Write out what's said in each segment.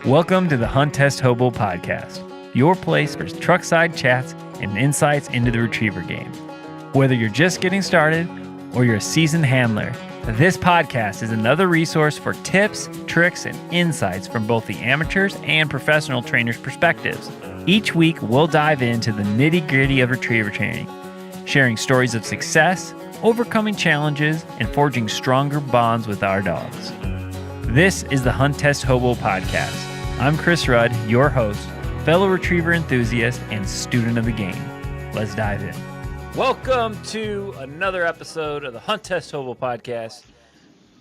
Welcome to the Hunt Test Hobo Podcast, your place for truckside chats and insights into the retriever game. Whether you're just getting started or you're a seasoned handler, this podcast is another resource for tips, tricks, and insights from both the amateurs and professional trainers' perspectives. Each week, we'll dive into the nitty-gritty of retriever training, sharing stories of success, overcoming challenges, and forging stronger bonds with our dogs. This is the Hunt Test Hobo Podcast. I'm Chris Rudd, your host, fellow retriever enthusiast, and student of the game. Let's dive in. Welcome to another episode of the Hunt Test Hobo Podcast.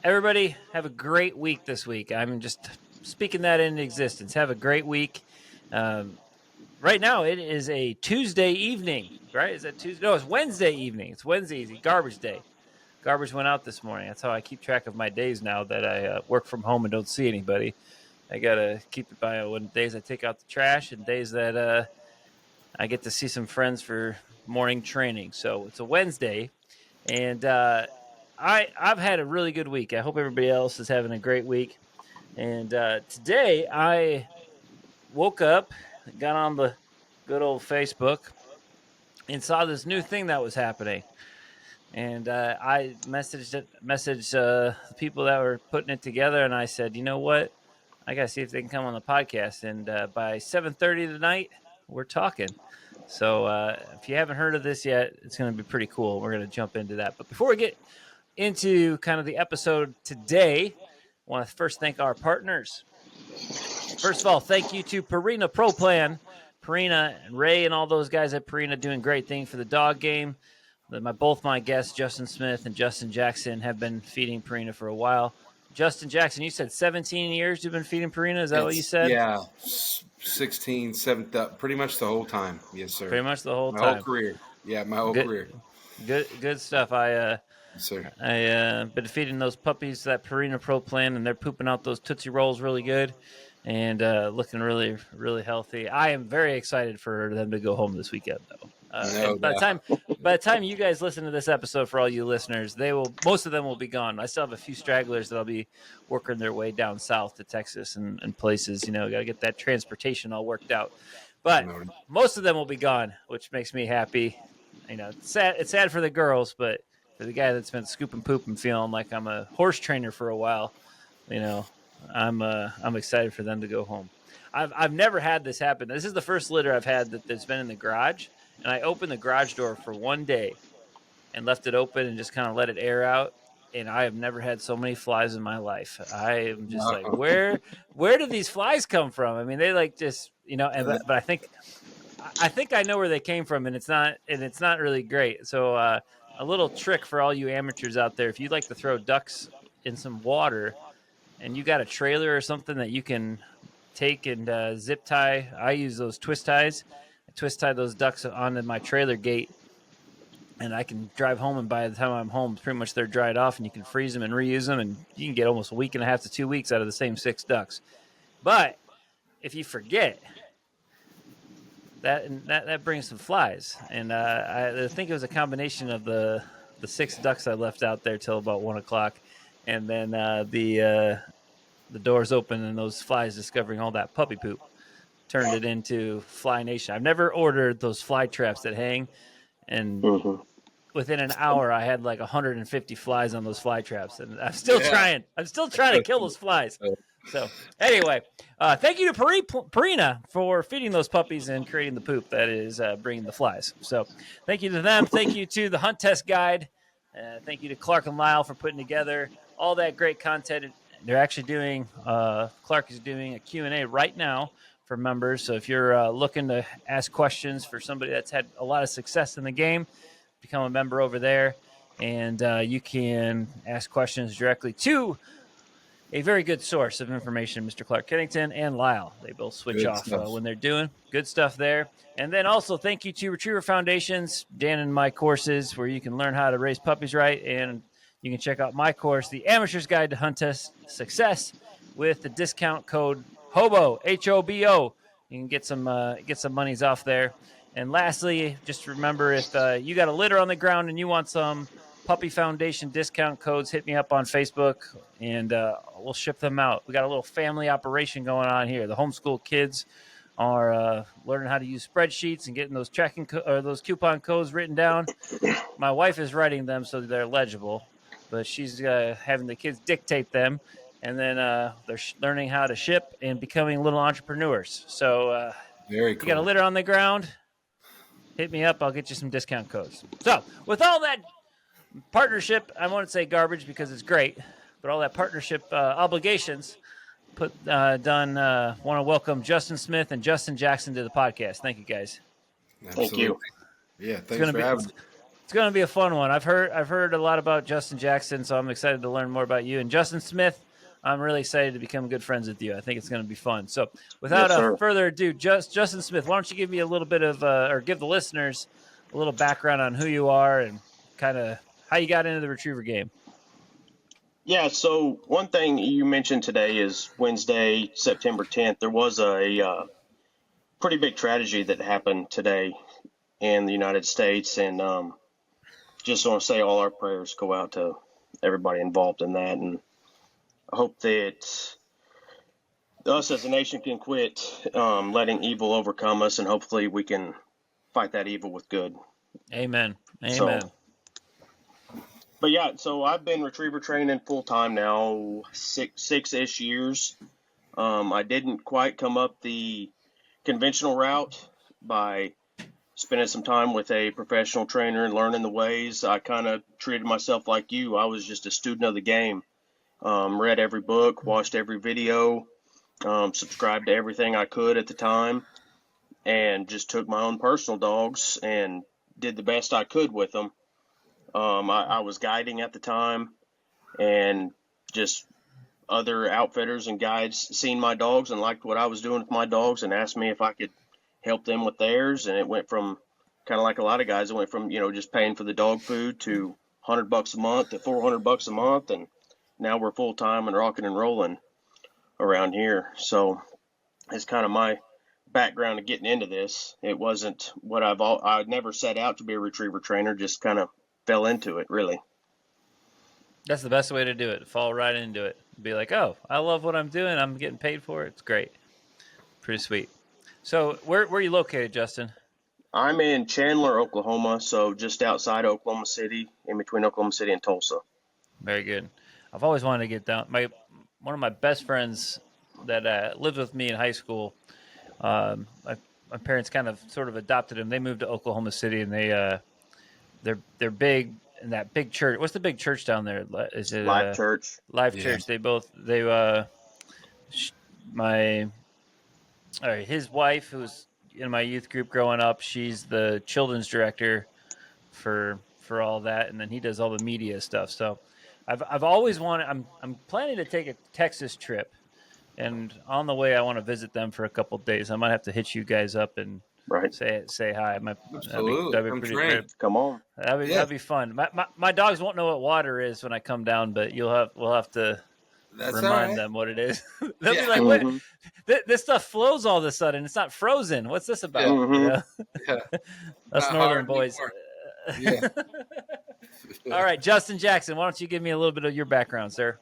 Everybody, have a great week this week. I'm just speaking that into existence. Have a great week. Right now, it is a Tuesday evening, right? Is that Tuesday? No, it's Wednesday evening. It's Wednesday, garbage day. Garbage went out this morning. That's how I keep track of my days now that I work from home and don't see anybody. I got to keep it by when days I take out the trash and days that I get to see some friends for morning training. So it's a Wednesday, and I've had a really good week. I hope everybody else is having a great week. And today I woke up, got on the good old Facebook, and saw this new thing that was happening. And I messaged the people that were putting it together, and I said, you know what? I got to see if they can come on the podcast. And by 7:30 tonight, we're talking. So if you haven't heard of this yet, it's going to be pretty cool. We're going to jump into that. But before we get into kind of the episode today, I want to first thank our partners. First of all, thank you to Purina Pro Plan. Purina and Ray and all those guys at Purina doing great things for the dog game. Both my guests, Justin Smith and Justin Jackson, have been feeding Purina for a while. Justin Jackson, you said 17 years you've been feeding Purina. Is that what you said? Yeah, 16, 17, pretty much the whole time. Yes, sir. Pretty much the whole time. My whole career. Yeah, my whole career. Good stuff. Yes, sir. I been feeding those puppies that Purina Pro Plan, and they're pooping out those Tootsie Rolls really good and looking really, really healthy. I am very excited for them to go home this weekend, though. By the time you guys listen to this episode, for all you listeners, most of them will be gone. I still have a few stragglers that'll be working their way down south to Texas and places. You know, got to get that transportation all worked out. But most of them will be gone, which makes me happy. You know, it's sad for the girls, but for the guy that's been scooping poop and feeling like I'm a horse trainer for a while, you know, I'm excited for them to go home. I've never had this happen. This is the first litter I've had that's been in the garage. And I opened the garage door for one day and left it open and just kind of let it air out. And I have never had so many flies in my life. I am just like, where do these flies come from? I mean, they like just, you know, but I think I know where they came from, and it's not really great. So a little trick for all you amateurs out there: if you'd like to throw ducks in some water, and you got a trailer or something that you can take and zip tie, I use those twist ties. Twist tie those ducks onto my trailer gate, and I can drive home, and by the time I'm home, pretty much they're dried off, and you can freeze them and reuse them, and you can get almost a week and a half to 2 weeks out of the same 6 ducks. But if you forget, that brings some flies, and I think it was a combination of the 6 ducks I left out there till about 1 o'clock, and then the doors open and those flies discovering all that puppy poop turned it into Fly Nation. I've never ordered those fly traps that hang, and within an hour I had like 150 flies on those fly traps, and I'm still trying to kill those flies. So anyway, thank you to Purina for feeding those puppies and creating the poop that is bringing the flies. So thank you to them. Thank you to the Hunt Test Guide. Thank you to Clark and Lyle for putting together all that great content. They're actually doing, Clark is doing a Q&A right now for members. So if you're looking to ask questions for somebody that's had a lot of success in the game, become a member over there, and you can ask questions directly to a very good source of information, Mr. Clark Kennington and Lyle. They both switch off when they're doing good stuff there. And then also thank you to Retriever Foundations, Dan and my courses, where you can learn how to raise puppies right, and you can check out my course, The Amateur's Guide to Hunt Test Success, with the discount code HOBO, HOBO. You can get some monies off there. And lastly, just remember, if you got a litter on the ground and you want some Puppy Foundation discount codes, hit me up on Facebook, and we'll ship them out. We got a little family operation going on here. The homeschool kids are learning how to use spreadsheets and getting those those coupon codes written down. My wife is writing them so they're legible, but she's having the kids dictate them, and then they're learning how to ship and becoming little entrepreneurs. So Very if you got a cool. litter on the ground, hit me up. I'll get you some discount codes. So with all that partnership, I won't say garbage because it's great, but all that partnership obligations done. Want to welcome Justin Smith and Justin Jackson to the podcast. Thank you, guys. Absolutely. Thank you. Yeah, thanks for having me. It's going to be a fun one. I've heard a lot about Justin Jackson, so I'm excited to learn more about you. And Justin Smith, I'm really excited to become good friends with you. I think it's going to be fun. So without further ado, Justin Smith, why don't you give me a little bit of, or give the listeners a little background on who you are and kind of how you got into the retriever game. Yeah, so one thing you mentioned today is Wednesday, September 10th. There was a pretty big tragedy that happened today in the United States, and just want to say all our prayers go out to everybody involved in that, and I hope that us as a nation can quit letting evil overcome us, and hopefully we can fight that evil with good. Amen. But yeah, so I've been retriever training full time now, six-ish years. I didn't quite come up the conventional route by spending some time with a professional trainer and learning the ways. I kind of treated myself like you. I was just a student of the game. Read every book, watched every video, subscribed to everything I could at the time, and just took my own personal dogs and did the best I could with them. I was guiding at the time, and just other outfitters and guides seen my dogs and liked what I was doing with my dogs and asked me if I could help them with theirs. And it went from kind of like a lot of guys, it went from, just paying for the dog food to $100 a month to $400 a month. And now we're full time and rocking and rolling around here. So it's kind of my background of getting into this. It wasn't what I'd never set out to be a retriever trainer, just kind of fell into it, really. That's the best way to do it. Fall right into it. Be like, oh, I love what I'm doing. I'm getting paid for it. It's great. Pretty sweet. So where are you located, Justin? I'm in Chandler, Oklahoma, so just outside Oklahoma City, in between Oklahoma City and Tulsa. Very good. I've always wanted to get down. One of my best friends that lived with me in high school, my parents kind of sort of adopted him. They moved to Oklahoma City, and they're big in that big church. What's the big church down there? Is it Life Church? Life Church. His wife, who was in my youth group growing up, she's the children's director for all that, and then he does all the media stuff. So I've always wanted. I'm planning to take a Texas trip, and on the way I want to visit them for a couple of days. I might have to hit you guys up and say hi. Absolutely. That'd be pretty great. Come on. That'd be fun. My dogs won't know what water is when I come down, but we'll have to remind them what it is. They'll be like, "What? This stuff flows all of a sudden. It's not frozen. What's this about?" Us northern boys. Yeah. All right, Justin Jackson, why don't you give me a little bit of your background, sir?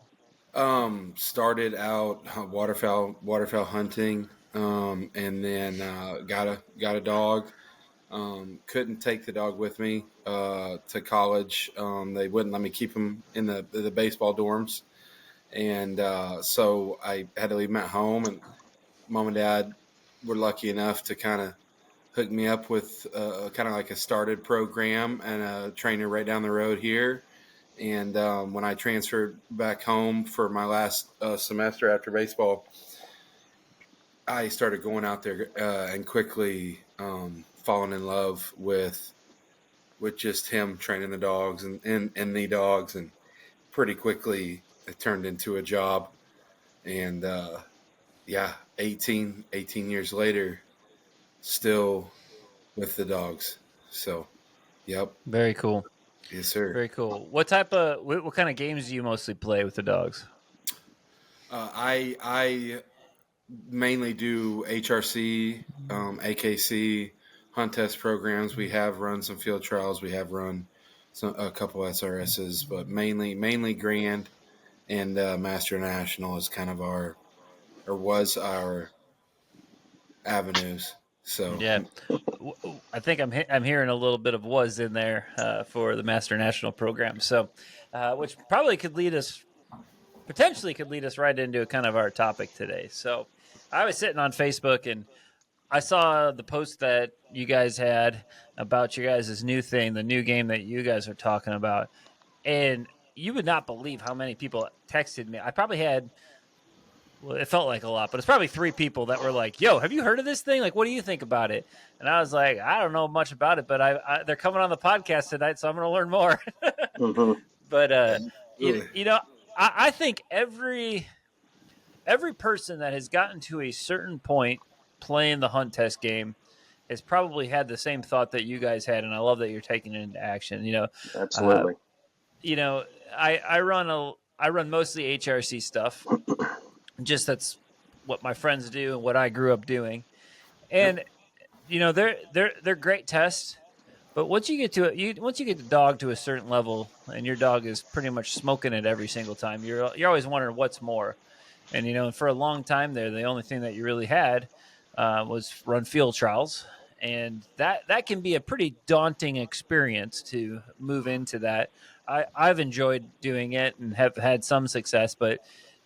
Started out waterfowl hunting, and then got a dog. Couldn't take the dog with me to college. They wouldn't let me keep him in the baseball dorms, and so I had to leave him at home. And mom and dad were lucky enough to kind of hook me up with kind of like a started program and a trainer right down the road here. And when I transferred back home for my last semester after baseball, I started going out there and quickly falling in love with just him training the dogs and the dogs. And pretty quickly it turned into a job. And 18 years later, still with the dogs. So, yep. Very cool. Yes, sir. Very cool. What kind of games do you mostly play with the dogs? I mainly do HRC, AKC, Hunt Test programs. We have run some field trials. We have run a couple SRSs, but mainly Grand and Master National is kind of was our avenues. So Yeah, I think I'm hearing a little bit of was in there for the Master National program. So, which probably potentially could lead us right into kind of our topic today. So, I was sitting on Facebook and I saw the post that you guys had about your guys' new thing, the new game that you guys are talking about, and you would not believe how many people texted me. I probably had, well, it felt like a lot, but it's probably 3 people that were like, "Yo, have you heard of this thing? Like, what do you think about it?" And I was like, "I don't know much about it, but they're coming on the podcast tonight, so I'm going to learn more." Mm-hmm. But absolutely. I think every person that has gotten to a certain point playing the Hunt Test game has probably had the same thought that you guys had, and I love that you're taking it into action. Uh, Absolutely. you know, I run mostly HRC stuff. Just that's what my friends do and what I grew up doing. Yep. And they're great tests, but once you get the dog to a certain level and your dog is pretty much smoking it every single time, you're always wondering what's more. And for a long time there, the only thing that you really had was run field trials, and that can be a pretty daunting experience to move into that. I've enjoyed doing it and have had some success, but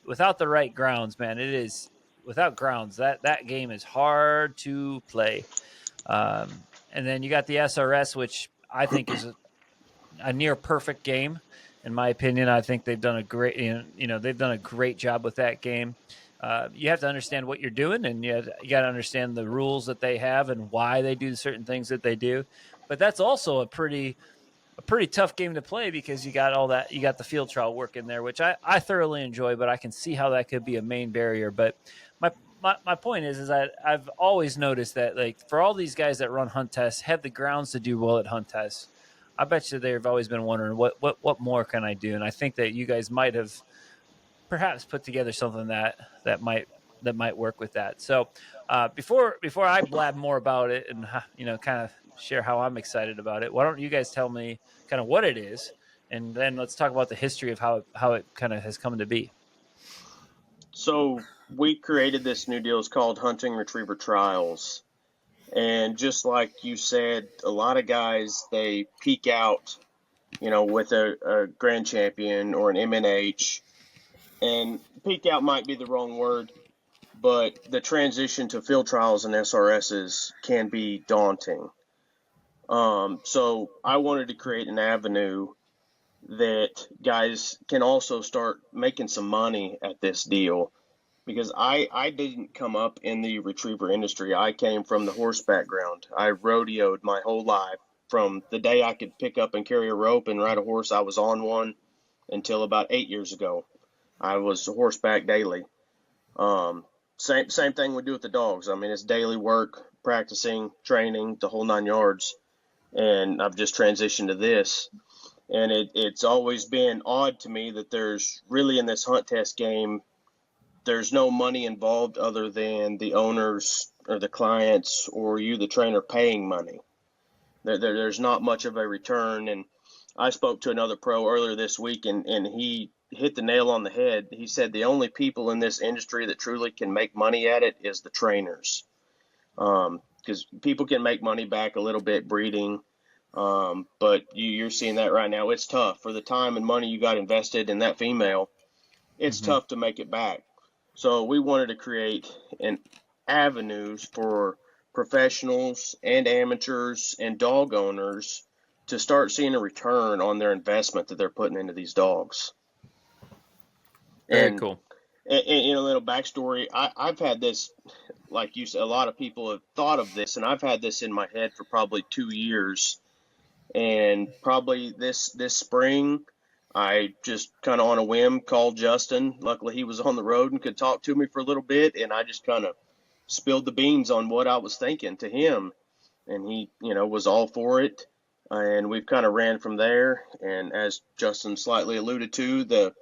without the right grounds, man, it is without grounds that game is hard to play. And then you got the SRS, which I think is a near perfect game. In my opinion, I think they've done a great job with that game. You have to understand what you're doing, and you got to understand the rules that they have and why they do certain things that they do. But that's also a pretty tough game to play because you got all that. You got the field trial work in there, which I thoroughly enjoy, but I can see how that could be a main barrier. But my point is that I've always noticed that, like, for all these guys that run Hunt Tests, have the grounds to do well at Hunt Tests. I bet you they've always been wondering what more can I do, and I think that you guys might have perhaps put together something that might work with that. So before I blab more about it and kind of share how I'm excited about it, why don't you guys tell me kind of what it is, and then let's talk about the history of how it kind of has come to be. So we created this new deal. It's called Hunting Retriever Trials. And just like you said, a lot of guys, they peak out, with a grand champion or an MNH. And peak out might be the wrong word, but the transition to field trials and SRSs can be daunting. So I wanted to create an avenue that guys can also start making some money at this deal, because I didn't come up in the retriever industry. I came from the horse background. I rodeoed my whole life from the day I could pick up and carry a rope and ride a horse. I was on one until about 8 years ago. I was horseback daily. Same thing we do with the dogs. I mean, it's daily work, practicing, training, the whole 9 yards. And I've just transitioned to this. And it's always been odd to me that there's really, in this Hunt Test game, there's no money involved other than the owners or the clients or you, the trainer, paying money. There's not much of a return. And I spoke to another pro earlier this week, and he hit the nail on the head. He said the only people in this industry that truly can make money at it is the trainers. Because people can make money back a little bit breeding, but you're seeing that right now. It's tough for the time and money you got invested in that female. It's tough to make it back. So we wanted to create an avenues for professionals and amateurs and dog owners to start seeing a return on their investment that they're putting into these dogs. Very cool. And a little backstory, I've had this, like you said, a lot of people have thought of this, and I've had this in my head for probably 2 years. And probably this spring, I just kind of on a whim called Justin. Luckily, he was on the road and could talk to me for a little bit, and I just kind of spilled the beans on what I was thinking to him. And he, was all for it. And we've kind of ran from there. And as Justin slightly alluded to, the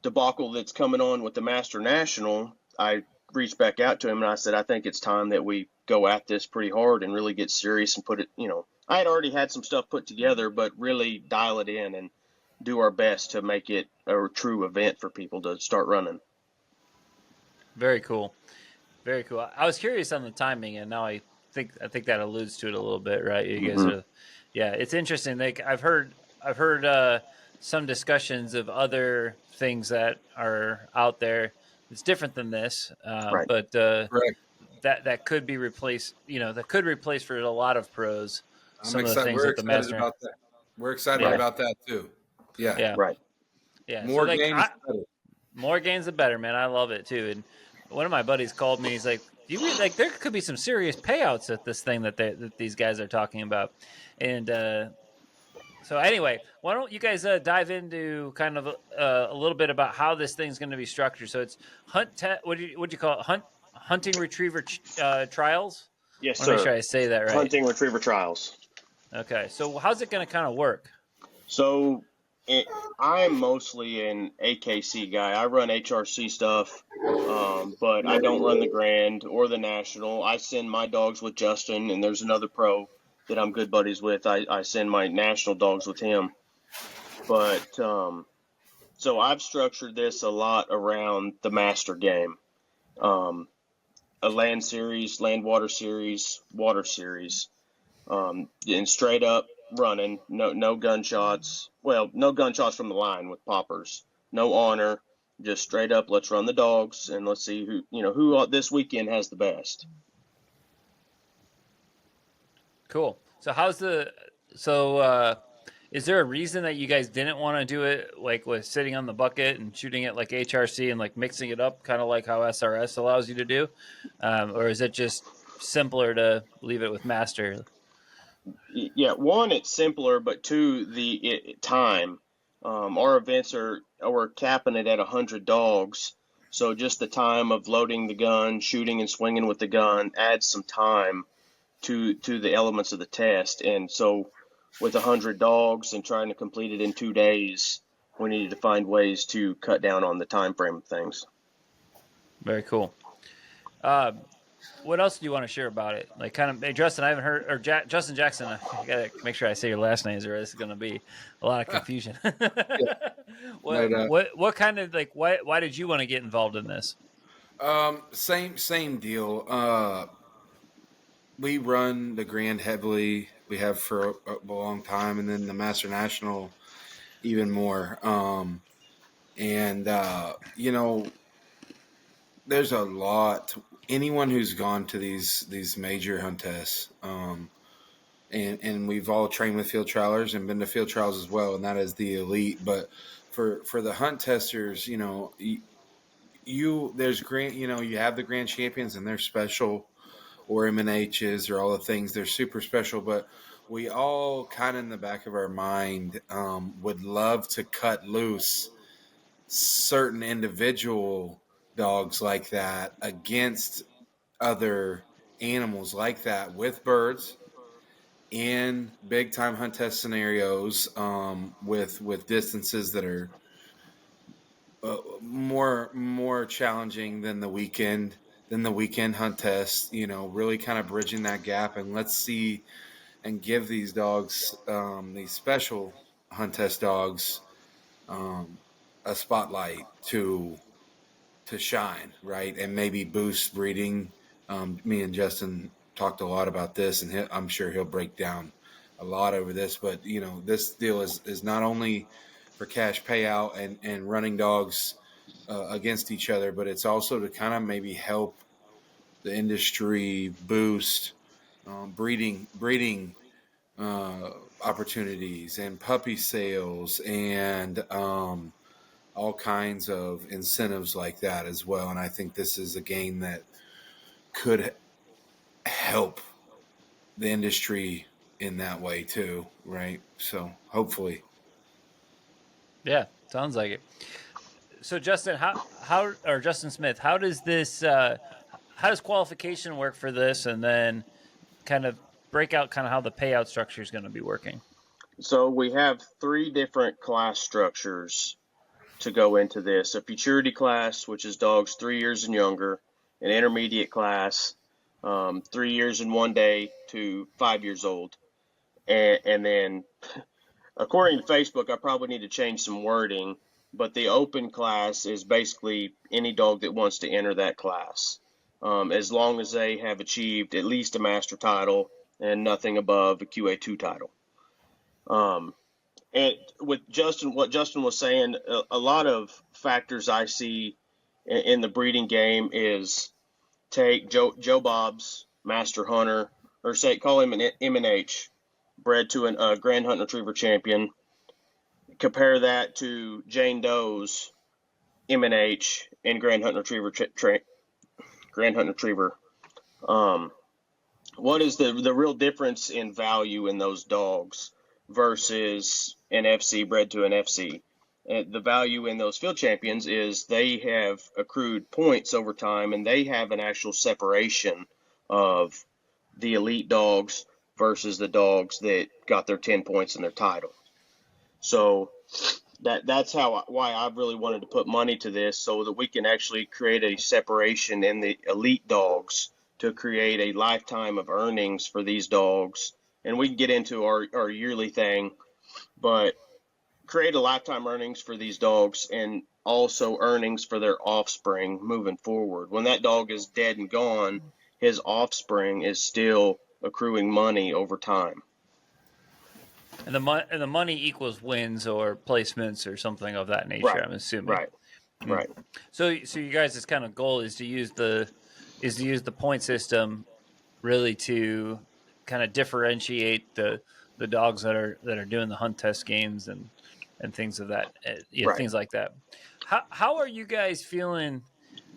debacle that's coming on with the Master National, I reached back out to him and I said, I think it's time that we go at this pretty hard and really get serious and put it, I had already had some stuff put together, but really dial it in and do our best to make it a true event for people to start running. Very cool. Very cool. I was curious on the timing, and now I think that alludes to it a little bit, right? You guys are, yeah. It's interesting. Like I've heard some discussions of other things that are out there. It's different than this, Right. but Correct. that could be replaced. That could replace for a lot of pros I'm some of the excited. things We're that the excited master. about that. We're excited Yeah. about that too. Yeah. Yeah. Right. Yeah. More so like, games, better. more games, the better, man. I love it too. And one of my buddies called me. He's like, "Do you like there could be some serious payouts at this thing that these guys are talking about?" And so anyway, why don't you guys dive into kind of a little bit about how this thing's going to be structured? So it's what do you call it? Hunting retriever trials. Yes, I want to make sir. sure I say that right. Hunting retriever trials. Okay, so how's it going to kind of work? So I'm mostly an AKC guy. I run HRC stuff, but I don't run the Grand or the National. I send my dogs with Justin, and there's another pro that I'm good buddies with. I send my National dogs with him. But so I've structured this a lot around the Master game. A land series, land water series, water series, and straight up running, no gunshots. Well, no gunshots from the line with poppers, no honor, just straight up. Let's run the dogs and let's see who this weekend has the best. Cool. Is there a reason that you guys didn't want to do it like with sitting on the bucket and shooting it like HRC and like mixing it up, kind of like how SRS allows you to do, or is it just simpler to leave it with Master? Yeah, one, it's simpler, but two, the time. Our events we're capping it at 100 dogs, so just the time of loading the gun, shooting and swinging with the gun adds some time to the elements of the test. And so with 100 dogs and trying to complete it in 2 days, we needed to find ways to cut down on the time frame of things. Very cool. What else do you want to share about it? Like, kind of, hey, Justin, I haven't heard, or Justin Jackson. I gotta make sure I say your last names, or this is gonna be a lot of confusion. What kind of like why did you want to get involved in this? Same deal. We run the Grand heavily. We have for a long time, and then the Master National even more. There's a lot. Anyone who's gone to these major hunt tests, and we've all trained with field trialers and been to field trials as well, and that is the elite. But for the hunt testers, there's grand, you have the grand champions and they're special, or M&Hs or all the things, they're super special. But we all kind of in the back of our mind would love to cut loose certain individual dogs like that against other animals like that with birds in big time hunt test scenarios, with distances that are more challenging than the weekend hunt test, really kind of bridging that gap. And let's see and give these dogs, these special hunt test dogs, a spotlight to shine, right? And maybe boost breeding. Me and Justin talked a lot about this, and I'm sure he'll break down a lot over this. But this deal is not only for cash payout and running dogs against each other, but it's also to kind of maybe help the industry boost breeding opportunities and puppy sales and all kinds of incentives like that as well. And I think this is a game that could help the industry in that way too, right? So hopefully. Yeah, sounds like it. So Justin, or Justin Smith, how does qualification work for this, and then kind of break out kind of how the payout structure is going to be working? So we have 3 different class structures to go into this: a futurity class, which is dogs 3 years and younger; an intermediate class, 3 years and 1 day to 5 years old; And then, according to Facebook, I probably need to change some wording, but the open class is basically any dog that wants to enter that class, as long as they have achieved at least a master title and nothing above a QA2 title. And with what Justin was saying, a lot of factors I see in the breeding game is take Joe Bob's Master Hunter, or say call him an M&H, bred to a Grand Hunt Retriever champion. Compare that to Jane Doe's M&H and Grand Hunt Retriever. Grand Hunt Retriever. What is the real difference in value in those dogs versus an FC bred to an FC? The value in those field champions is they have accrued points over time, and they have an actual separation of the elite dogs versus the dogs that got their 10 points in their title. So that's why I've really wanted to put money to this, so that we can actually create a separation in the elite dogs to create a lifetime of earnings for these dogs. And we can get into our yearly thing, but create a lifetime earnings for these dogs and also earnings for their offspring moving forward. When that dog is dead and gone, his offspring is still accruing money over time. And the money equals wins or placements or something of that nature, Right. I'm assuming. Right. Right. So you guys' kind of goal is to use the point system really to kind of differentiate the dogs that are doing the hunt test games and things of that, Right. things like that. How are you guys feeling?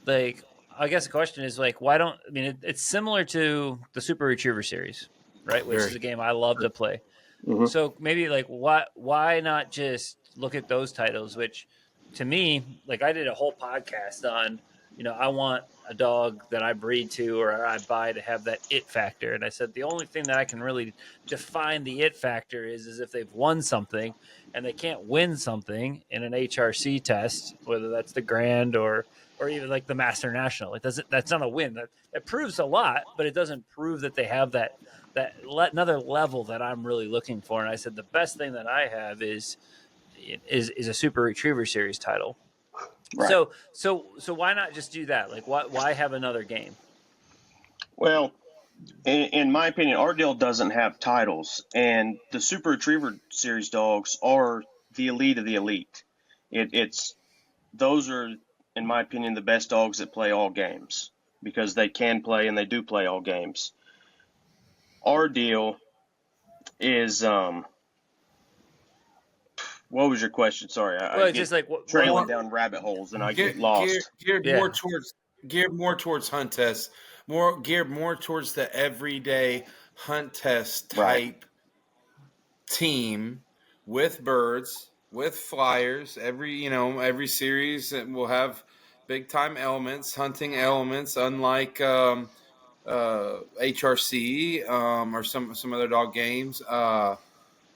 Like, I guess the question is like, why don't I mean it's similar to the Super Retriever series, right? Which is a game I love to play. Mm-hmm. So maybe like why not just look at those titles? Which to me, like I did a whole podcast on, I want a dog that I breed to or I buy to have that it factor. And I said the only thing that I can really define the it factor is if they've won something, and they can't win something in an HRC test, whether that's the Grand or even like the Master National. That's not a win. That proves a lot, but it doesn't prove that they have that another level that I'm really looking for. And I said the best thing that I have is a Super Retriever Series title. Right. So why not just do that? Like, why have another game? Well, in my opinion, our deal doesn't have titles, and the Super Retriever Series dogs are the elite of the elite. Those are, in my opinion, the best dogs that play all games, because they can play and they do play all games. Our deal is what was your question? Sorry, I just like trailing down rabbit holes and I get lost. Geared more towards hunt tests, geared more towards the everyday hunt test type team with birds, with flyers. Every series will have big time elements, hunting elements, unlike HRC or some other dog games.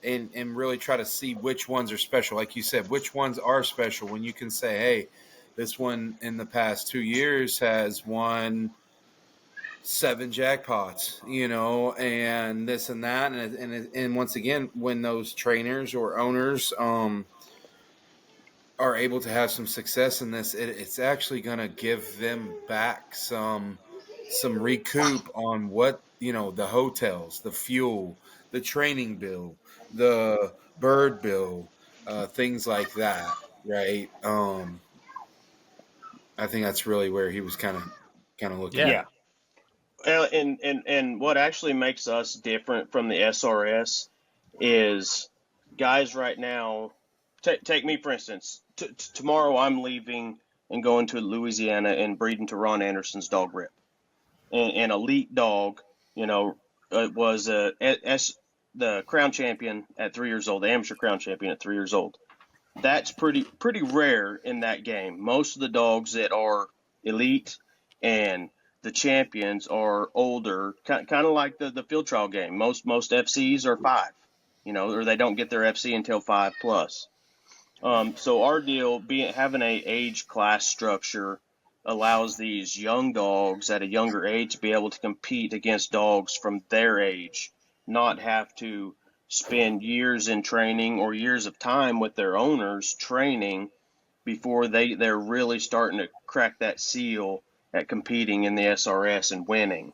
And really try to see which ones are special. Like you said, which ones are special when you can say, hey, this one in the past 2 years has won 7 jackpots, and this and that. And once again, when those trainers or owners are able to have some success in this, it's actually going to give them back some recoup on what, the hotels, the fuel, the training bill, the bird bill, things like that, right? I think that's really where he was kind of looking at. And what actually makes us different from the SRS is guys right now. Take me for instance. Tomorrow I'm leaving and going to Louisiana and breeding to Ron Anderson's dog Rip, an elite dog. It was the crown champion at 3 years old, the amateur crown champion at 3 years old. That's pretty rare in that game. Most of the dogs that are elite and the champions are older, kind of like the field trial game. Most FCs are 5, or they don't get their FC until 5 plus. So our deal, having a age class structure, allows these young dogs at a younger age to be able to compete against dogs from their age, not have to spend years in training or years of time with their owners training before they're really starting to crack that seal at competing in the SRS and winning.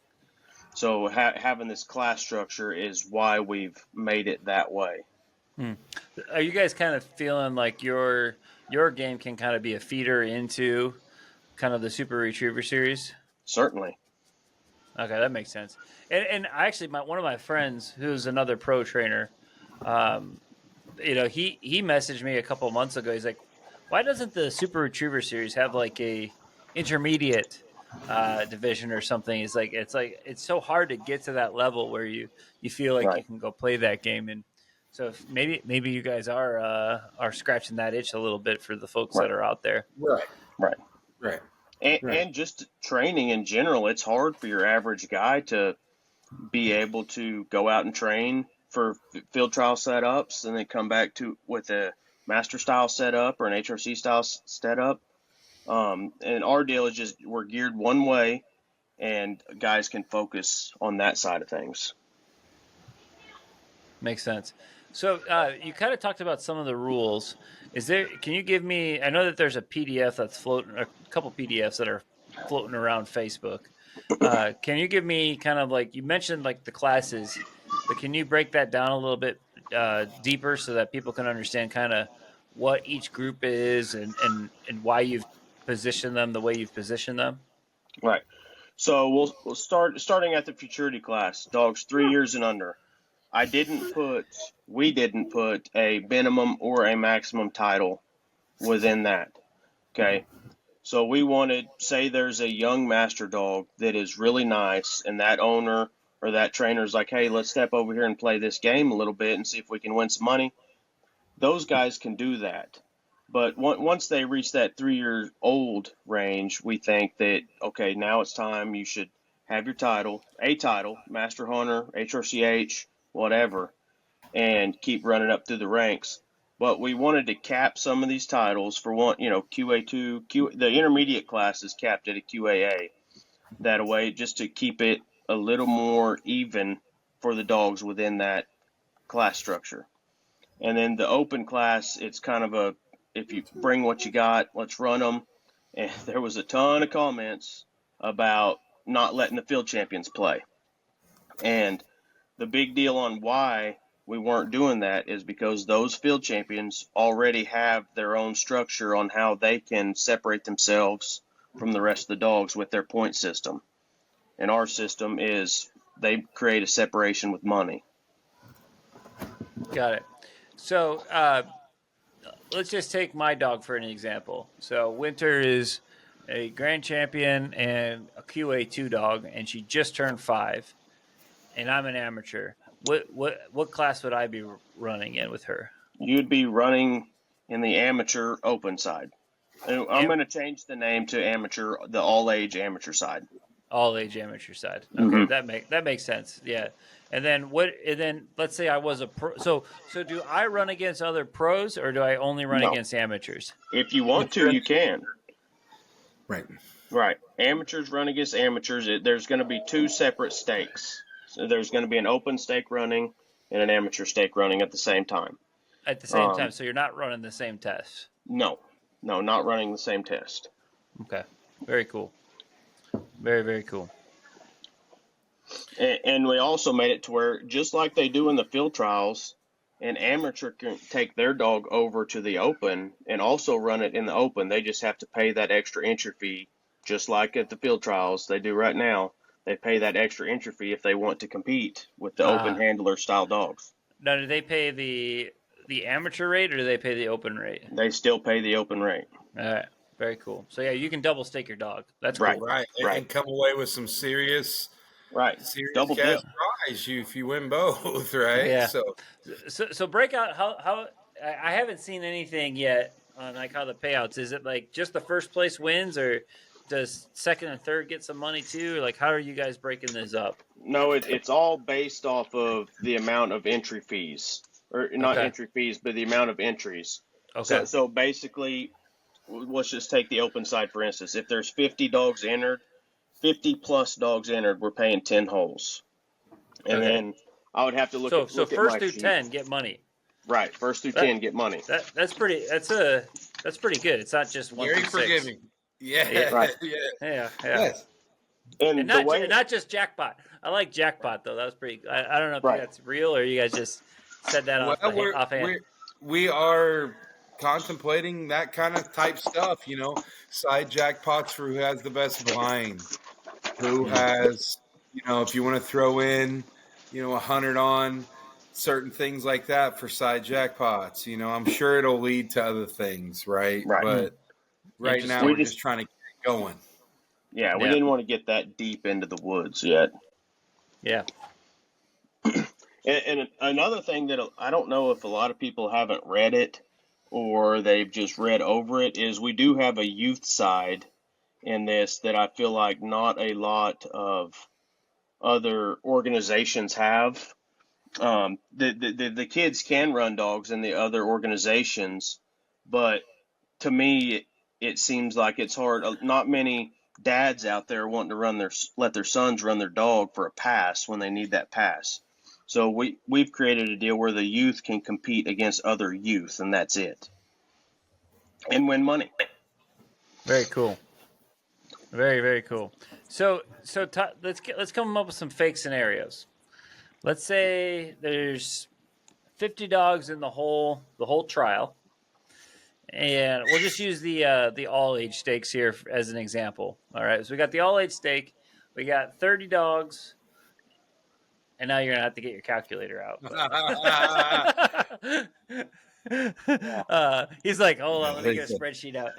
So having this class structure is why we've made it that way. Are you guys kind of feeling like your game can kind of be a feeder into kind of the Super Retriever series? Certainly. Okay, that makes sense. And actually, one of my friends, who's another pro trainer, he messaged me a couple months ago. He's like, "Why doesn't the Super Retriever series have like a intermediate division or something?" It's like it's so hard to get to that level where you feel like you can go play that game. And so maybe you guys are scratching that itch a little bit for the folks that are out there. Right. And just training in general, it's hard for your average guy to be able to go out and train for field trial setups and then come back with a master style setup or an HRC style setup. And our deal is just we're geared one way, and guys can focus on that side of things. Makes sense. So you kind of talked about some of the rules. Can you give me? I know that there's a PDF that's floating, a couple PDFs that are floating around Facebook. Can you give me kind of like you mentioned like the classes, but can you break that down a little bit deeper so that people can understand kind of what each group is and why you've positioned them the way you've positioned them? Right. So we'll starting at the futurity class, dogs 3 years and under. We didn't put a minimum or a maximum title within that. Okay. So we wanted, say there's a young master dog that is really nice and that owner or that trainer is like, hey, let's step over here and play this game a little bit and see if we can win some money. Those guys can do that. But once they reach that 3-year-old range, we think that, okay, now it's time you should have your title, Master Hunter, HRCH, whatever, and keep running up through the ranks. But we wanted to cap some of these titles for one, QA2, the intermediate class is capped at a QAA. That way, just to keep it a little more even for the dogs within that class structure. And then the open class, it's kind of if you bring what you got, let's run them. And there was a ton of comments about not letting the field champions play. And the big deal on why we weren't doing that is because those field champions already have their own structure on how they can separate themselves from the rest of the dogs with their point system. And our system is they create a separation with money. Got it. So let's just take my dog for an example. So Winter is a grand champion and a QA2 dog, and she just turned 5, and I'm an amateur. What class would I be running in with her? You'd be running in the amateur open side. I'm going to change the name to amateur, the all-age amateur side. All-age amateur side. Okay, that makes sense. Yeah. And then let's say I was a pro. So do I run against other pros or do I only run against amateurs? If you want to, you can. Right. Amateurs run against amateurs. There's going to be 2 separate stakes. So there's going to be an open stake running and an amateur stake running at the same time. At the same time, so you're not running the same test? No, not running the same test. Okay, very cool. Very, very cool. And we also made it to where, just like they do in the field trials, an amateur can take their dog over to the open and also run it in the open. They just have to pay that extra entry fee, just like at the field trials they do right now. They pay that extra entry fee if they want to compete with the open handler style dogs. Now, do they pay the amateur rate or do they pay the open rate? They still pay the open rate. All right. Very cool. So, yeah, you can double stake your dog. That's cool. Right. And come away with some serious double cash prize if you win both, right? Yeah. So break out how I haven't seen anything yet on like how the payouts. Is it like just the first place wins or does second and third get some money too? Like, how are you guys breaking this up? No, it's all based off of the amount of entry fees. Or not entry fees, but the amount of entries. Okay. So basically, let's just take the open side, for instance. If there's 50 dogs entered, 50 plus dogs entered, we're paying 10 holes. And then I would have to look at first my through sheet. 10 get money. Right, first through 10 get money. That's pretty good. It's not just 1 Very through 6. forgiving. Yeah. Right. Yeah. Yes. And not just jackpot. I like jackpot though. That was pretty. I don't know if that's real or you guys just said that offhand. We are contemplating that kind of type stuff. Side jackpots for who has the best blind, who has, if you want to throw in, 100 on certain things like that for side jackpots. I'm sure it'll lead to other things, right? But right now we're just trying to get it going. Yeah, we didn't want to get that deep into the woods yet. Yeah. And another thing that I don't know if a lot of people haven't read it or they've just read over it is we do have a youth side in this that I feel like not a lot of other organizations have. The kids can run dogs in the other organizations, but to me, it seems like it's hard. Not many dads out there wanting to let their sons run their dog for a pass when they need that pass. So we've created a deal where the youth can compete against other youth, and that's it, and win money. Very cool. Very, very cool. So let's come up with some fake scenarios. Let's say there's 50 dogs in the whole trial, and we'll just use the all age stakes here as an example. All right, so we got the all age stake. We got 30 dogs, and now you're gonna have to get your calculator out. He's like, hold on, let me get a spreadsheet out.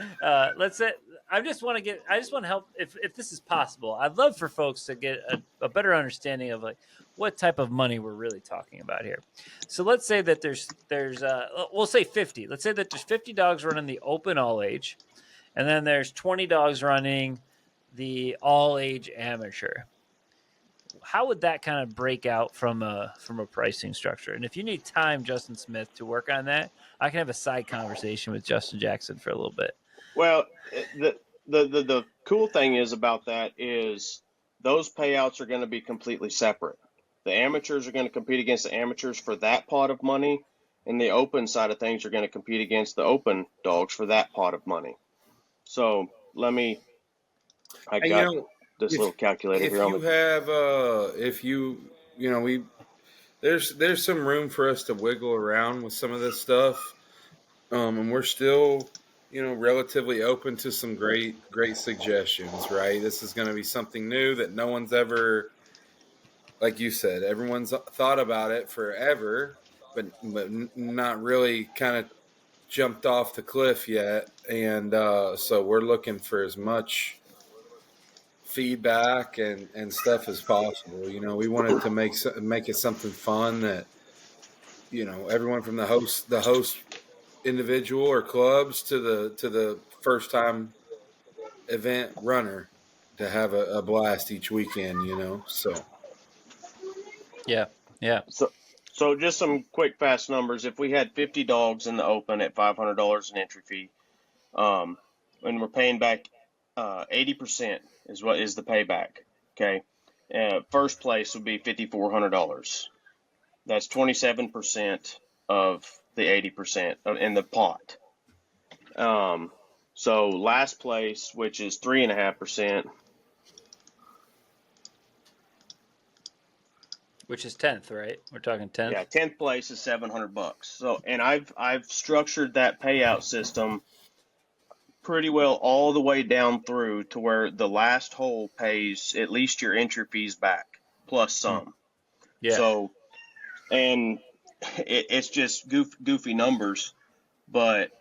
Let's say I just want to help if this is possible. I'd love for folks to get a better understanding of like what type of money we're really talking about here. So let's say that there's we'll say 50. Let's say that there's 50 dogs running the open all age, and then there's 20 dogs running the all age amateur. How would that kind of break out from a pricing structure? And if you need time, Justin Smith, to work on that, I can have a side conversation with Justin Jackson for a little bit. Well, the cool thing is about that is those payouts are going to be completely separate. The amateurs are going to compete against the amateurs for that pot of money, and the open side of things are going to compete against the open dogs for that pot of money. So I got this little calculator here. There's some room for us to wiggle around with some of this stuff, and we're still, relatively open to some great suggestions. Right, this is going to be something new that no one's ever, like you said, everyone's thought about it forever, but not really kind of jumped off the cliff yet, and so we're looking for as much feedback and stuff as possible. We wanted to make it something fun that everyone from the host individual or clubs to the first time event runner to have a blast each weekend. So yeah. So just some quick fast numbers. If we had 50 dogs in the open at $500 an entry fee, and we're paying back 80% is what is the payback. Okay, first place would be $5,400. That's 27% of the 80% in the pot. So last place, which is 3.5%, which is 10th, right? We're talking 10th. Yeah, 10th place is $700. So, and I've structured that payout system pretty well all the way down through to where the last hole pays at least your entry fees back plus some. Yeah. So, and it's just goofy numbers, but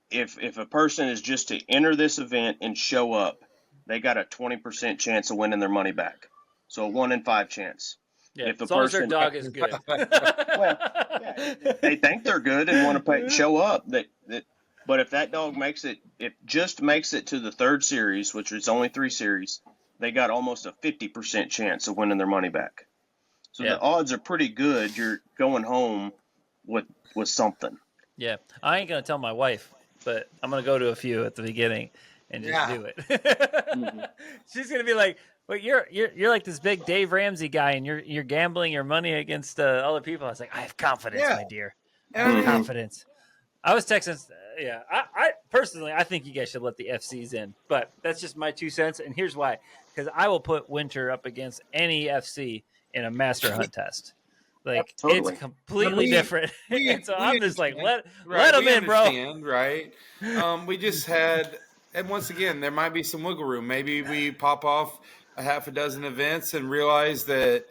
if a person is just to enter this event and show up, they got a 20% chance of winning their money back. So a 1 in 5 chance. Yeah, if as long as their dog is good. Well, yeah, they think they're good and want to show up. But if that dog makes it to the third series, which is only 3 series, they got almost a 50% chance of winning their money back. So the odds are pretty good. You're going home with something. Yeah, I ain't gonna tell my wife, but I'm gonna go to a few at the beginning, and just do it. She's gonna be like, "Well, you're like this big Dave Ramsey guy, and you're gambling your money against other people." I was like, "I have confidence, my dear. I have confidence." I was texting. Yeah, I personally, I think you guys should let the FCs in, but that's just my 2 cents. And here's why: because I will put Winter up against any FC in a master hunt test. Like it's completely different. And so I'm just like, let them in, bro. Right? We just had, and once again, there might be some wiggle room. Maybe we pop off a half a dozen events and realize that,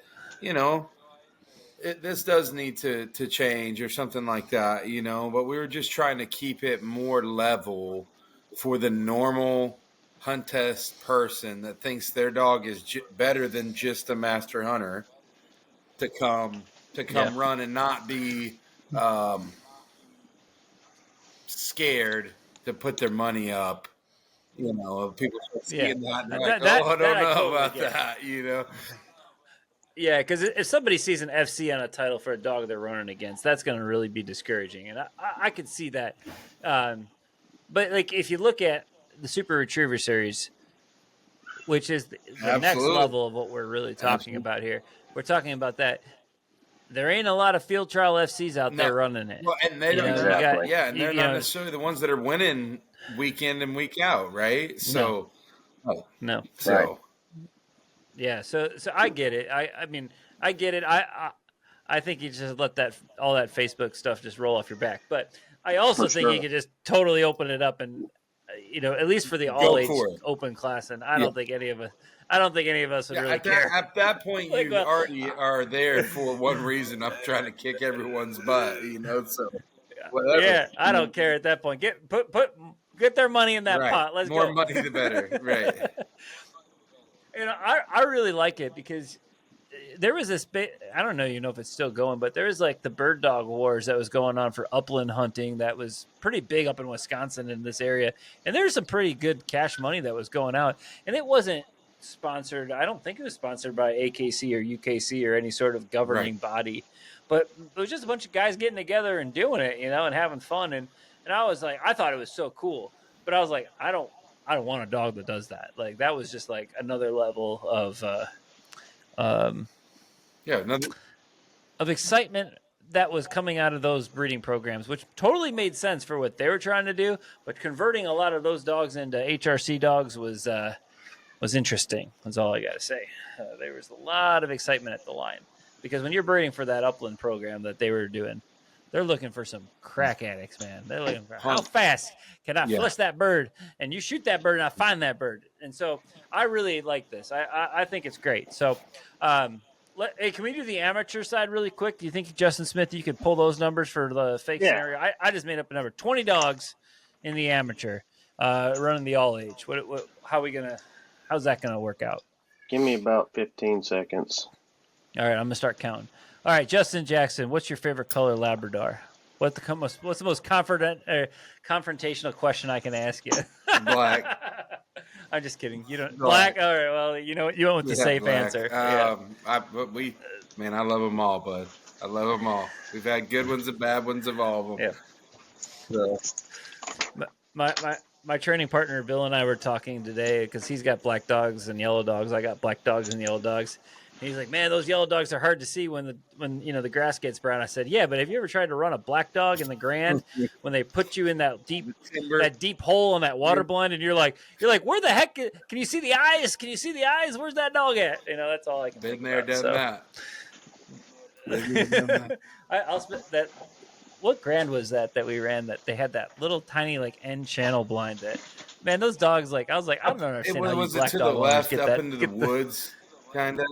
this does need to change or something like that, but we were just trying to keep it more level for the normal hunt test person that thinks their dog is better than just a master hunter to come run and not be scared to put their money up. People seeing that and like, I don't know about that, Yeah, because if somebody sees an FC on a title for a dog they're running against, that's going to really be discouraging, and I could see that. But like if you look at the Super Retriever Series, which is the next level of what we're really talking about here, we're talking about that. There ain't a lot of field trial FCs out there running it. Well, and they don't. And they're not necessarily the ones that are winning week in and week out, right? So, no. So. Right. Yeah, so I get it. I mean, I get it. I think you just let all that Facebook stuff just roll off your back. But I also think you could just totally open it up and at least for the all age open class. And I don't think any of us would really care. At that point, you already are there for one reason. I'm trying to kick everyone's butt, So whatever. Yeah, I don't care at that point. Get their money in that pot. Let's more go. money the better, right? I really like it because there was this I don't know, if it's still going, but there was like the bird dog wars that was going on for upland hunting that was pretty big up in Wisconsin in this area. And there's some pretty good cash money that was going out. And it wasn't sponsored. I don't think it was sponsored by AKC or UKC or any sort of governing body. But it was just a bunch of guys getting together and doing it, and having fun. And I was like, I thought it was so cool. But I was like, I don't want a dog that does that. Like that was just like another level of of excitement that was coming out of those breeding programs, which totally made sense for what they were trying to do. But converting a lot of those dogs into HRC dogs was interesting. That's all I got to say. There was a lot of excitement at the line because when you're breeding for that upland program that they were doing, they're looking for some crack addicts, man. They're looking for how fast can I flush that bird, and you shoot that bird, and I find that bird. And so I really like this. I think it's great. So, hey, can we do the amateur side really quick? Do you think, Justin Smith, you could pull those numbers for the fake scenario? I just made up a number: 20 dogs in the amateur running the all age. How's that gonna work out? Give me about 15 seconds. All right, I'm gonna start counting. All right, Justin Jackson, what's your favorite color Labrador? What's the most confrontational question I can ask you? Black. I'm just kidding. You don't black. All right. Well, you went with the safe answer. I love them all, bud. I love them all. We've had good ones and bad ones of all of them. Yeah. So. My training partner Bill and I were talking today because he's got black dogs and yellow dogs. I got black dogs and yellow dogs. And he's like, man, those yellow dogs are hard to see when the grass gets brown. I said, yeah, but have you ever tried to run a black dog in the Grand when they put you in that deep hole in that water blind and you're like, where the heck can you see the eyes? Can you see the eyes? Where's that dog at? That's all I can. Been there, done that. I'll spit that. What Grand was that we ran that they had that little tiny like end channel blind that, man, those dogs I was like, I don't understand how you black to dog the left up that, into the woods kind of.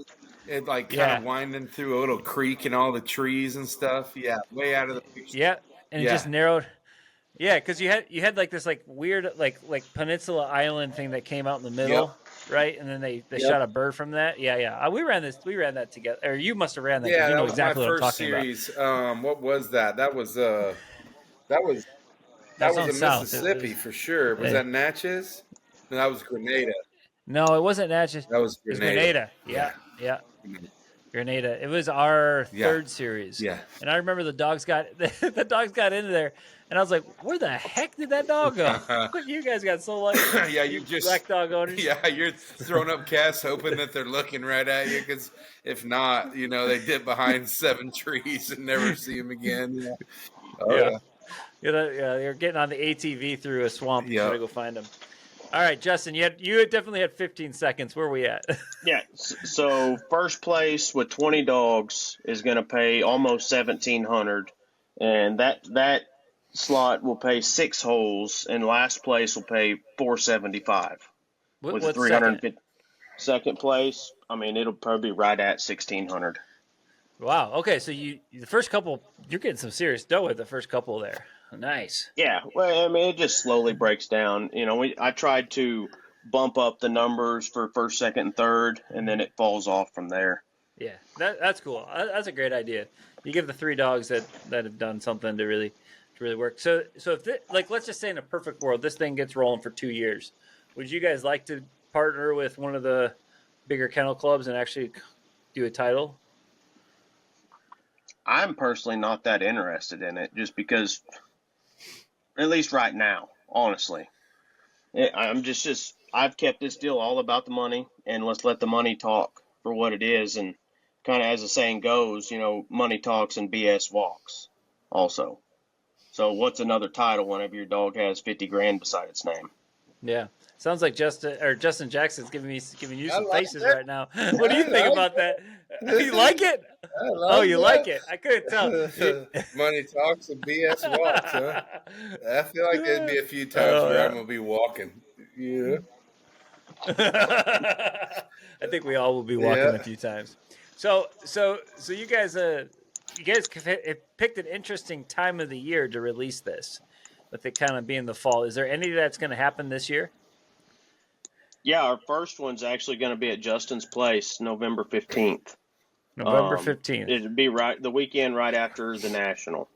It kind of winding through a little creek and all the trees and stuff. Yeah, way out of the picture. Yeah, and it just narrowed. Yeah, because you had like this like weird like peninsula island thing that came out in the middle, right? And then they shot a bird from that. Yeah. We ran that together. Or you must have ran that. Yeah, you know that exactly was my what first I'm talking series. About. What was that? That was in Mississippi for sure. Was that Natchez? No, that was Grenada. No, it wasn't Natchez. That was Grenada. Yeah. Grenada. It was our Yeah. third series. Yeah. And I remember the dogs got into there, and I was like, "Where the heck did that dog go?" You guys got so lucky. Yeah, you just black dog owners. Yeah, you're throwing up casts hoping that they're looking right at you, because if not, they dip behind 7 trees and never see them again. Yeah. Oh, yeah. You're getting on the ATV through a swamp. You gotta go find them. All right, Justin, you definitely had 15 seconds. Where are we at? Yeah. So first place with 20 dogs is going to pay almost $1,700, and that slot will pay 6 holes, and last place will pay $475. With what's 350. Second place, I mean, it'll probably be right at $1,600. Wow. Okay, so the first couple, you're getting some serious dough with the first couple there. Nice. Yeah, well, I mean, it just slowly breaks down. I tried to bump up the numbers for first, second, and third, and then it falls off from there. Yeah, that's cool. That's a great idea. You give the 3 dogs that have done something to really work. So if let's just say in a perfect world, this thing gets rolling for 2 years, would you guys like to partner with one of the bigger kennel clubs and actually do a title? I'm personally not that interested in it, just because, at least right now, honestly, I've kept this deal all about the money, and let's let the money talk for what it is. And kind of as the saying goes, money talks and BS walks also. So what's another title whenever your dog has 50 grand beside its name? Yeah. Sounds like Justin Jackson's giving you some faces right now. What do you think about that? You like it? You like it. I couldn't tell. Money talks and BS walks, huh? I feel like there'd be a few times where I'm going to be walking. Yeah. I think we all will be walking a few times. So you guys picked an interesting time of the year to release this, with it kind of being the fall. Is there any that's going to happen this year? Yeah, our first one's actually going to be at Justin's place, November 15th. November 15th. It'd be the weekend right after the National.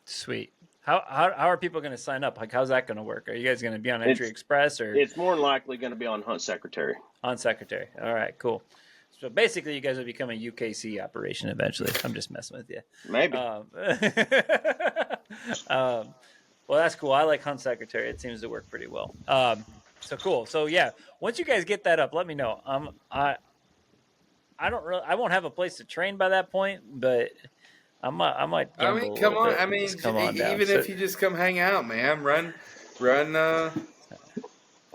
Sweet. How are people going to sign up? Like, how's that going to work? Are you guys going to be on Entry Express, or? It's more than likely going to be on Hunt Secretary. On Secretary. All right, cool. So basically, you guys will become a UKC operation eventually. I'm just messing with you. Maybe. Well, that's cool. I like Hunt Secretary. It seems to work pretty well. So cool. So yeah, once you guys get that up, let me know. I won't have a place to train by that point, but I might. I mean, come on. I mean, even if you just come hang out, man, run.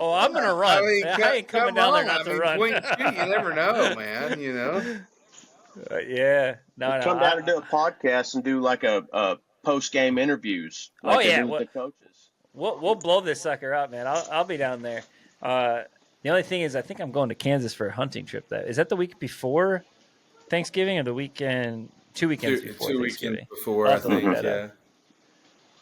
Oh, I'm gonna run. I ain't coming down there not to run. You never know, man. Yeah. No. Come down and do a podcast and do like a post-game interviews. Like with the coaches. We'll blow this sucker up, man. I'll be down there. The only thing is, I think I'm going to Kansas for a hunting trip. Is that the week before Thanksgiving, or the weekend? 2 weekends before. 2 weekends before, I think. Yeah.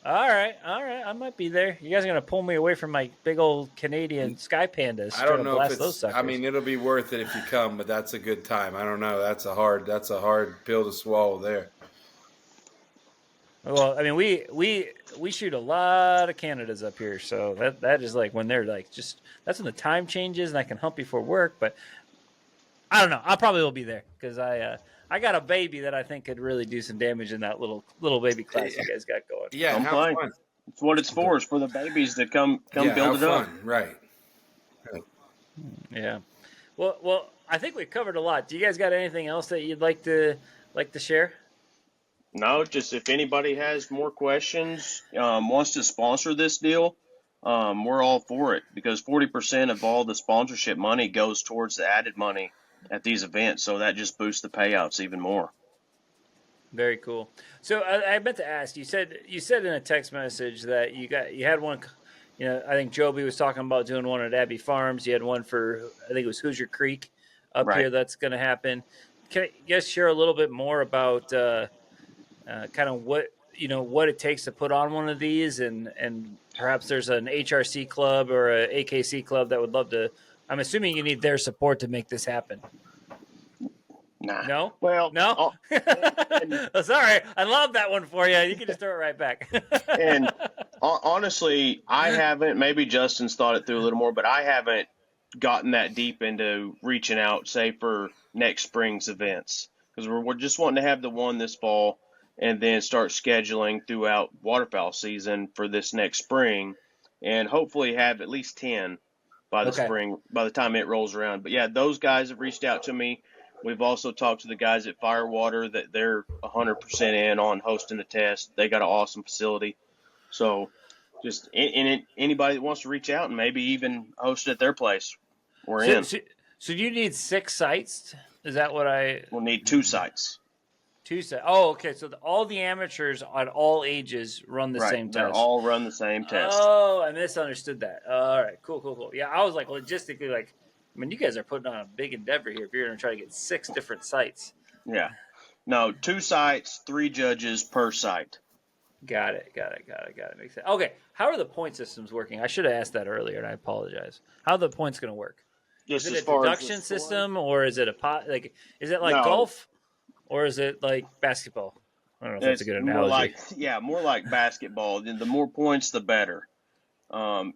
All right. I might be there. You guys are gonna pull me away from my big old Canadian sky pandas. I don't know if those suckers. I mean, it'll be worth it if you come, but that's a good time. I don't know. That's a hard pill to swallow there. Well, I mean, we shoot a lot of Canadas up here, so that is like when they're like that's when the time changes and I can hunt before work. But I don't know. I probably will be there because I got a baby that I think could really do some damage in that little baby class you guys got going. Yeah, have fun. It's what it's for. It's for the babies that come build it up. Right. Yeah. Well, I think we've covered a lot. Do you guys got anything else that you'd like to share? No, just if anybody has more questions, wants to sponsor this deal, we're all for it, because 40% of all the sponsorship money goes towards the added money at these events, so that just boosts the payouts even more. Very coul. So I meant to ask. You said in a text message that you had one. I think Joby was talking about doing one at Abbey Farms. You had one for, I think it was Hoosier Creek up here. That's going to happen. Can you guys share a little bit more about kind of what it takes to put on one of these, and perhaps there's an HRC club or a AKC club that would love to. I'm assuming you need their support to make this happen. Nah. No? Well, no. Sorry, I love that one for you. You can just throw it right back. And honestly, I haven't. Maybe Justin's thought it through a little more, but I haven't gotten that deep into reaching out, say, for next spring's events, because we're just wanting to have the one this fall and then start scheduling throughout waterfowl season for this next spring, and hopefully have at least 10 by the spring, by the time it rolls around. But yeah, those guys have reached out to me. We've also talked to the guys at Firewater that they're 100% in on hosting the test. They got an awesome facility. So just anybody that wants to reach out and maybe even host it at their place, we're in. So you need 6 sites? Is that what We'll need 2 sites. 2 sites. Oh, okay. So all the amateurs at all ages run the same test. They're all run the same test. Oh, I misunderstood that. All right. Cool. Yeah, I was like logistically like, I mean, you guys are putting on a big endeavor here if you're going to try to get 6 different sites. Yeah. No, 2 sites, 3 judges per site. Got it. Makes sense. Okay. How are the point systems working? I should have asked that earlier, and I apologize. How are the points going to work? Just is it a deduction system, or is it a pot? Like, is it like golf, or is it like basketball? I don't know if that's a good analogy. More like basketball. The more points, the better.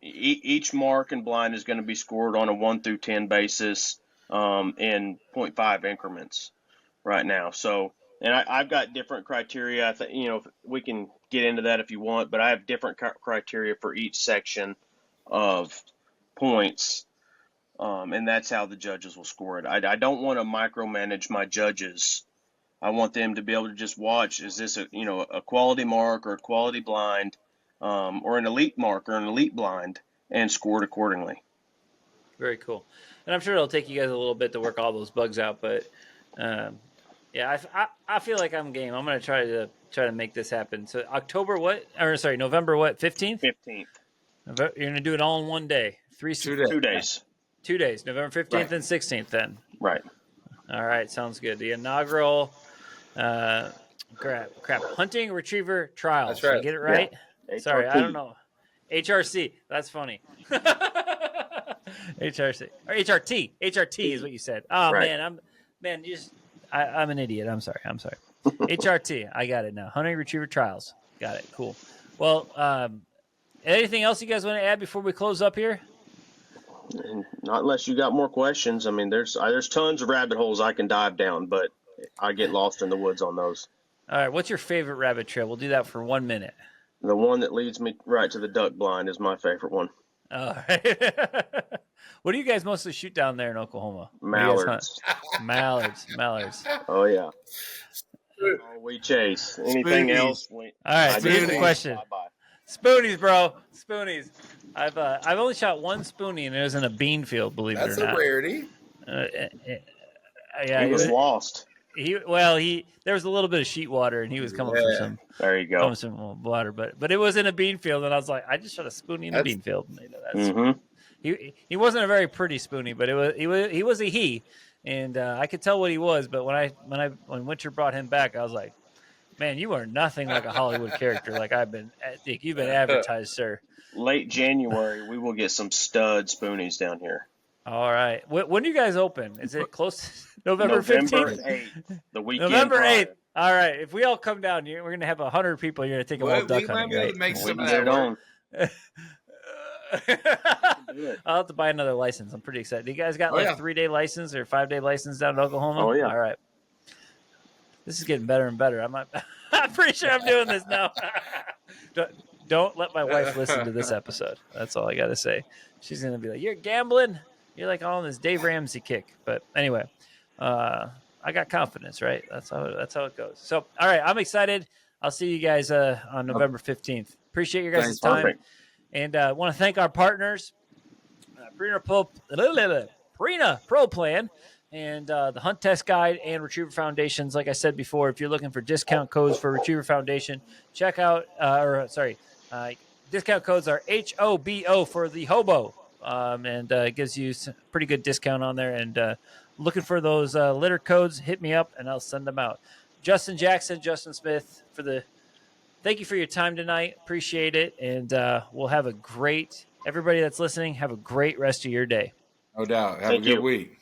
Each mark and blind is going to be scored on a 1 through 10 basis in 0.5 increments right now. So, and I've got different criteria. I think, we can get into that if you want, but I have different criteria for each section of points. And that's how the judges will score it. I don't want to micromanage my judges. I want them to be able to just watch, is this a quality mark or a quality blind, or an elite mark or an elite blind, and score it accordingly. Very cool. And I'm sure it'll take you guys a little bit to work all those bugs out, but I feel like I'm game. I'm going to try to make this happen. So November what? 15th? 15th. You're going to do it all in one day. 2 days. 2 days, November 15th and 16th then. Right. All right, sounds good. The inaugural hunting retriever trials. That's right. Did I get it right? Yeah. Sorry, HRT. I don't know. HRC. That's funny. HRC or HRT. HRT is what you said. Oh right. man, I'm an idiot. I'm sorry. HRT. I got it now. Hunting retriever trials. Got it. Cool. Well, anything else you guys want to add before we close up here? Not unless you got more questions. I mean, there's tons of rabbit holes I can dive down, but I get lost in the woods on those. All right, what's your favorite rabbit trail? We'll do that for 1 minute. The one that leads me right to the duck blind is my favorite one. All right. What do you guys mostly shoot down there in Oklahoma? Mallards. Mallards. Oh, yeah. We chase. Anything Spoonies. else? All right, so here's the question. Bye-bye. Spoonies, bro. Spoonies. I've only shot one spoonie, and it was in a bean field, believe it or not. That's a rarity. Yeah, he was lost. There was a little bit of sheet water, and he was coming for some. There you go. Some water, but it was in a bean field, and I was like, I just shot a spoonie in a bean field. He wasn't a very pretty spoonie, but he was a he, and I could tell what he was. But when Winter brought him back, I was like, man, you are nothing like a Hollywood character like you've been advertised, sir. Late January, we will get some stud spoonies down here. All right. When do you guys open? Is it close to November 15th? 8th, the weekend. November 8th. All right. If we all come down, we're going to have 100 people. You're going to take them all duck hunting, right? Make some of that work. I'll have to buy another license. I'm pretty excited. You guys got 3-day license or 5-day license down in Oklahoma? Oh, yeah. All right. This is getting better and better. I'm pretty sure I'm doing this now. Don't let my wife listen to this episode. That's all I got to say. She's going to be like, you're gambling. You're like on this Dave Ramsey kick. But anyway, I got confidence, right? That's how it goes. So, all right, I'm excited. I'll see you guys on November 15th. Appreciate your guys' time. Perfect. And I want to thank our partners, Prina Pro Plan, and the Hunt Test Guide and Retriever Foundations. Like I said before, if you're looking for discount codes for Retriever Foundation, check out, discount codes are HOBO for the Hobo. And it gives you some pretty good discount on there. And looking for those litter codes, hit me up and I'll send them out. Justin Jackson, Justin Smith, thank you for your time tonight. Appreciate it. And we'll have everybody that's listening, have a great rest of your day. No doubt. Have a good week.